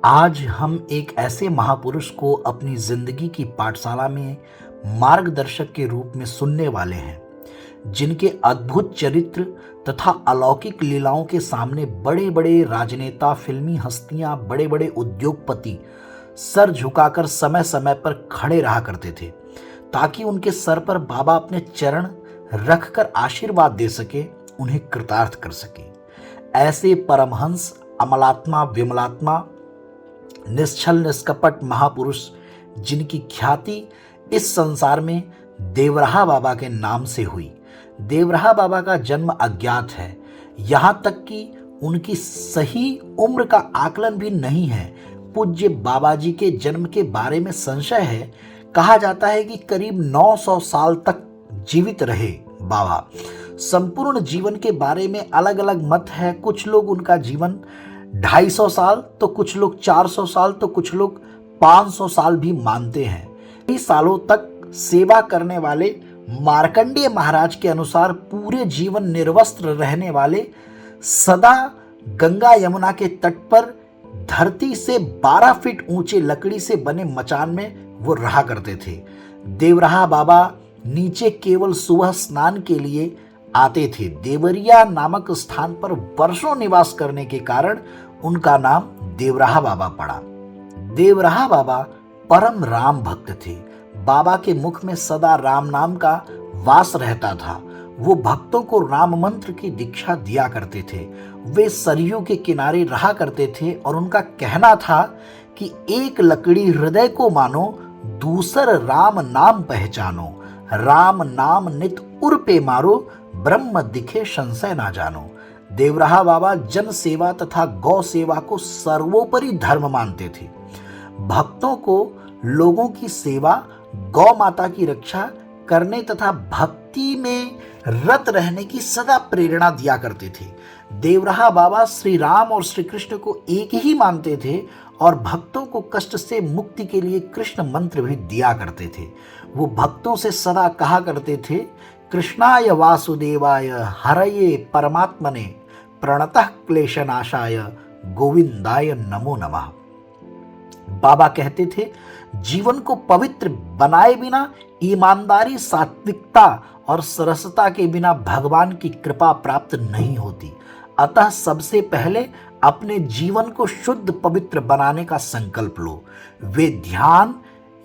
आज हम एक ऐसे महापुरुष को अपनी जिंदगी की पाठशाला में मार्गदर्शक के रूप में सुनने वाले हैं, जिनके अद्भुत चरित्र तथा अलौकिक लीलाओं के सामने बड़े बड़े राजनेता, फिल्मी हस्तियां, बड़े बड़े उद्योगपति सर झुकाकर समय समय पर खड़े रहा करते थे, ताकि उनके सर पर बाबा अपने चरण रखकर आशीर्वाद दे सके, उन्हें कृतार्थ कर सके। ऐसे परमहंस, अमलात्मा, विमलात्मा, निश्चल निष्कपट महापुरुष, जिनकी ख्याति इस संसार में देवराहा बाबा के नाम से हुई। देवराहा बाबा का जन्म अज्ञात है, यहाँ तक कि उनकी सही उम्र का आकलन भी नहीं है। पूज्य बाबा जी के जन्म के बारे में संशय है। कहा जाता है कि करीब 900 साल तक जीवित रहे बाबा। संपूर्ण जीवन के बारे में अलग अलग मत है। कुछ लोग उनका जीवन 250 साल, तो कुछ लोग 400 साल, तो कुछ लोग 500 साल भी मानते हैं। कई सालों तक सेवा करने वाले मार्कंडेय महाराज के अनुसार पूरे जीवन निर्वस्त्र रहने वाले, सदा गंगा यमुना के तट पर धरती से 12 फीट ऊंचे लकड़ी से बने मचान में वो रहा करते थे। देवराहा बाबा नीचे केवल सुबह स्नान के लिए आते थे। देवरिया नामक स्थान पर वर्षों निवास करने के कारण उनका नाम देवराहा बाबा पड़ा। देवराहा बाबा परम राम भक्त थे। बाबा के मुख में सदा राम नाम का वास रहता था। वो भक्तों को राम मंत्र की दीक्षा दिया करते थे। वे सरयू के किनारे रहा करते थे और उनका कहना था कि एक लकड़ी हृदय को मानो, दूसर राम नाम पहचानो। राम नाम नित उर पे मारो, ब्रह्म दिखे संशय ना जानो। देवराहा बाबा जन सेवा तथा गौ सेवा को सर्वोपरि धर्म मानते थे। भक्तों को लोगों की सेवा, गौ माता की रक्षा करने तथा भक्ति में रत रहने की सदा प्रेरणा दिया करते थे। देवराहा बाबा श्री राम और श्री कृष्ण को एक ही मानते थे और भक्तों को कष्ट से मुक्ति के लिए कृष्ण मंत्र भी दिया करते थे। वो भक्तों से सदा कहा करते थे, कृष्णाय वासुदेवाय हरये परमात्मने प्रणतः क्लेशनाशाय गोविंदाय नमो नमः। बाबा कहते थे, जीवन को पवित्र बनाए बिना, ईमानदारी, सात्विकता और सरसता के बिना भगवान की कृपा प्राप्त नहीं होती। अतः सबसे पहले अपने जीवन को शुद्ध पवित्र बनाने का संकल्प लो। वे ध्यान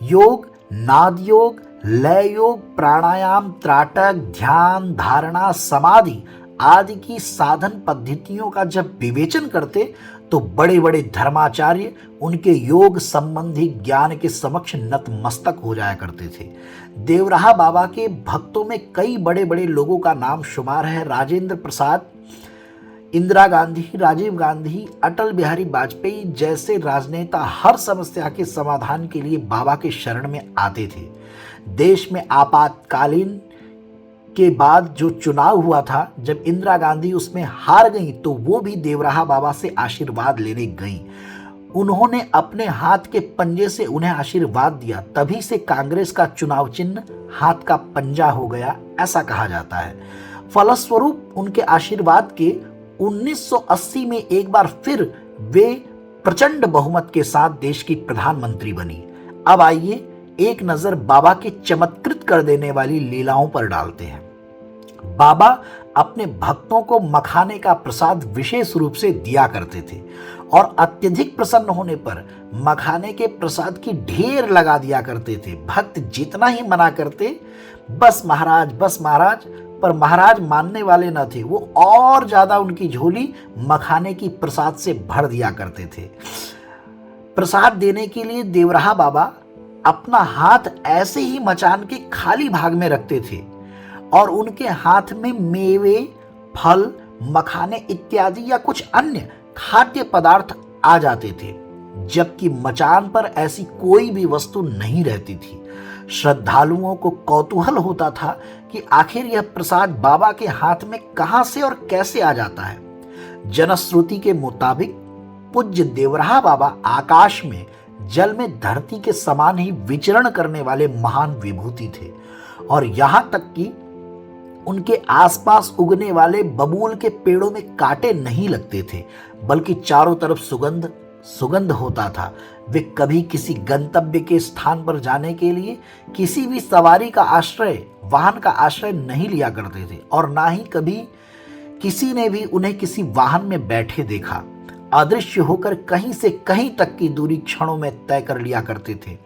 योग, नाद योग, लय योग, प्राणायाम, त्राटक, ध्यान, धारणा, समाधि आदि की साधन पद्धतियों का जब विवेचन करते तो बड़े बड़े धर्माचार्य उनके योग संबंधी ज्ञान के समक्ष नतमस्तक हो जाया करते थे। देवराहा बाबा के भक्तों में कई बड़े बड़े लोगों का नाम शुमार है। राजेंद्र प्रसाद, इंदिरा गांधी, राजीव गांधी, अटल बिहारी वाजपेयी जैसे राजनेता हर समस्या के समाधान के लिए बाबा के शरण में आते थे। देश में आपातकालीन के बाद जो चुनाव हुआ था, जब इंदिरा गांधी उसमें हार गई तो वो भी देवराहा बाबा से आशीर्वाद लेने गई। उन्होंने अपने हाथ के पंजे से उन्हें आशीर्वाद दिया। तभी से कांग्रेस का चुनाव चिन्ह हाथ का पंजा हो गया, ऐसा कहा जाता है। फलस्वरूप उनके आशीर्वाद के 1980 में एक बार फिर वे प्रचंड बहुमत के साथ देश की प्रधानमंत्री बनी। अब आइए एक नजर बाबा के चमत्कृत कर देने वाली लीलाओं पर डालते हैं। बाबा अपने भक्तों को मखाने का प्रसाद विशेष रूप से दिया करते थे और अत्यधिक प्रसन्न होने पर मखाने के प्रसाद की ढेर लगा दिया करते थे। भक्त जितना ही मना करते, बस महाराज, बस महाराज, पर महाराज मानने वाले न थे। वो और ज्यादा उनकी झोली मखाने की प्रसाद से भर दिया करते थे। प्रसाद देने के लिए देवराहा बाबा अपना हाथ ऐसे ही मचान के खाली भाग में रखते थे और उनके हाथ में मेवे, फल, मखाने इत्यादि या कुछ अन्य खाद्य पदार्थ आ जाते थे, जबकि मचान पर ऐसी कोई भी वस्तु नहीं रहती थी। श्रद्धालुओं को कौतूहल होता था कि आखिर यह प्रसाद बाबा के हाथ में कहां से और कैसे आ जाता है। जनश्रुति के मुताबिक पूज्य देवराहा बाबा आकाश में, जल में धरती के समान ही विचरण करने वाले महान विभूति थे और यहां तक कि उनके आसपास उगने वाले बबूल के पेड़ों में कांटे नहीं लगते थे, बल्कि चारों तरफ सुगंध सुगंध होता था। वे कभी किसी गंतव्य के स्थान पर जाने के लिए किसी भी सवारी का आश्रय, वाहन का आश्रय नहीं लिया करते थे और ना ही कभी किसी ने भी उन्हें किसी वाहन में बैठे देखा। अदृश्य होकर कहीं से कहीं तक की दूरी क्षणों में तय कर लिया करते थे।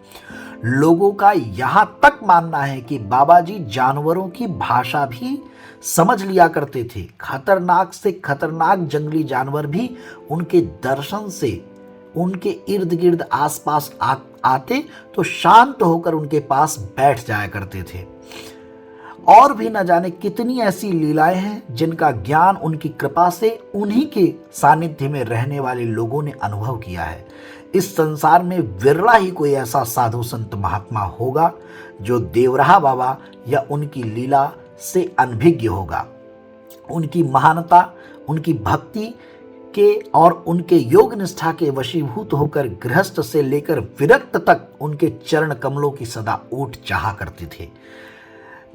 लोगों का यहां तक मानना है कि बाबा जी जानवरों की भाषा भी समझ लिया करते थे। खतरनाक से खतरनाक जंगली जानवर भी उनके दर्शन से उनके इर्द गिर्द आसपास आते तो शांत होकर उनके पास बैठ जाया करते थे। और भी न जाने कितनी ऐसी लीलाएं हैं जिनका ज्ञान उनकी कृपा से उन्हीं के सानिध्य में रहने वाले लोगों ने अनुभव किया है। इस संसार में विरला ही कोई ऐसा साधु संत महात्मा होगा जो देवराहा बाबा या उनकी लीला से अनभिज्ञ होगा। उनकी महानता, उनकी भक्ति के और उनके योग निष्ठा के वशीभूत होकर गृहस्थ से लेकर विरक्त तक उनके चरण कमलों की सदा ऊट चाहा करते थे।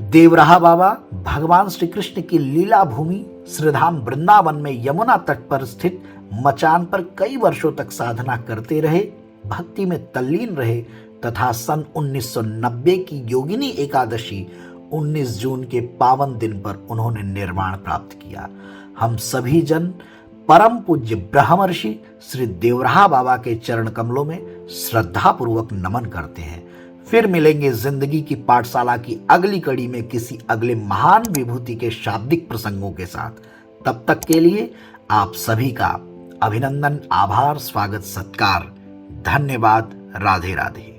देवराहा बाबा भगवान श्री कृष्ण की लीला भूमि श्रीधाम वृंदावन में यमुना तट पर स्थित मचान पर कई वर्षों तक साधना करते रहे, भक्ति में तल्लीन रहे तथा सन 1990 की योगिनी एकादशी 19 जून के पावन दिन पर उन्होंने निर्वाण प्राप्त किया। हम सभी जन परम पूज्य ब्रह्मर्षि श्री देवराहा बाबा के चरण कमलों में श्रद्धापूर्वक नमन करते हैं। फिर मिलेंगे जिंदगी की पाठशाला की अगली कड़ी में किसी अगले महान विभूति के शाब्दिक प्रसंगों के साथ। तब तक के लिए आप सभी का अभिनंदन, आभार, स्वागत, सत्कार, धन्यवाद। राधे राधे।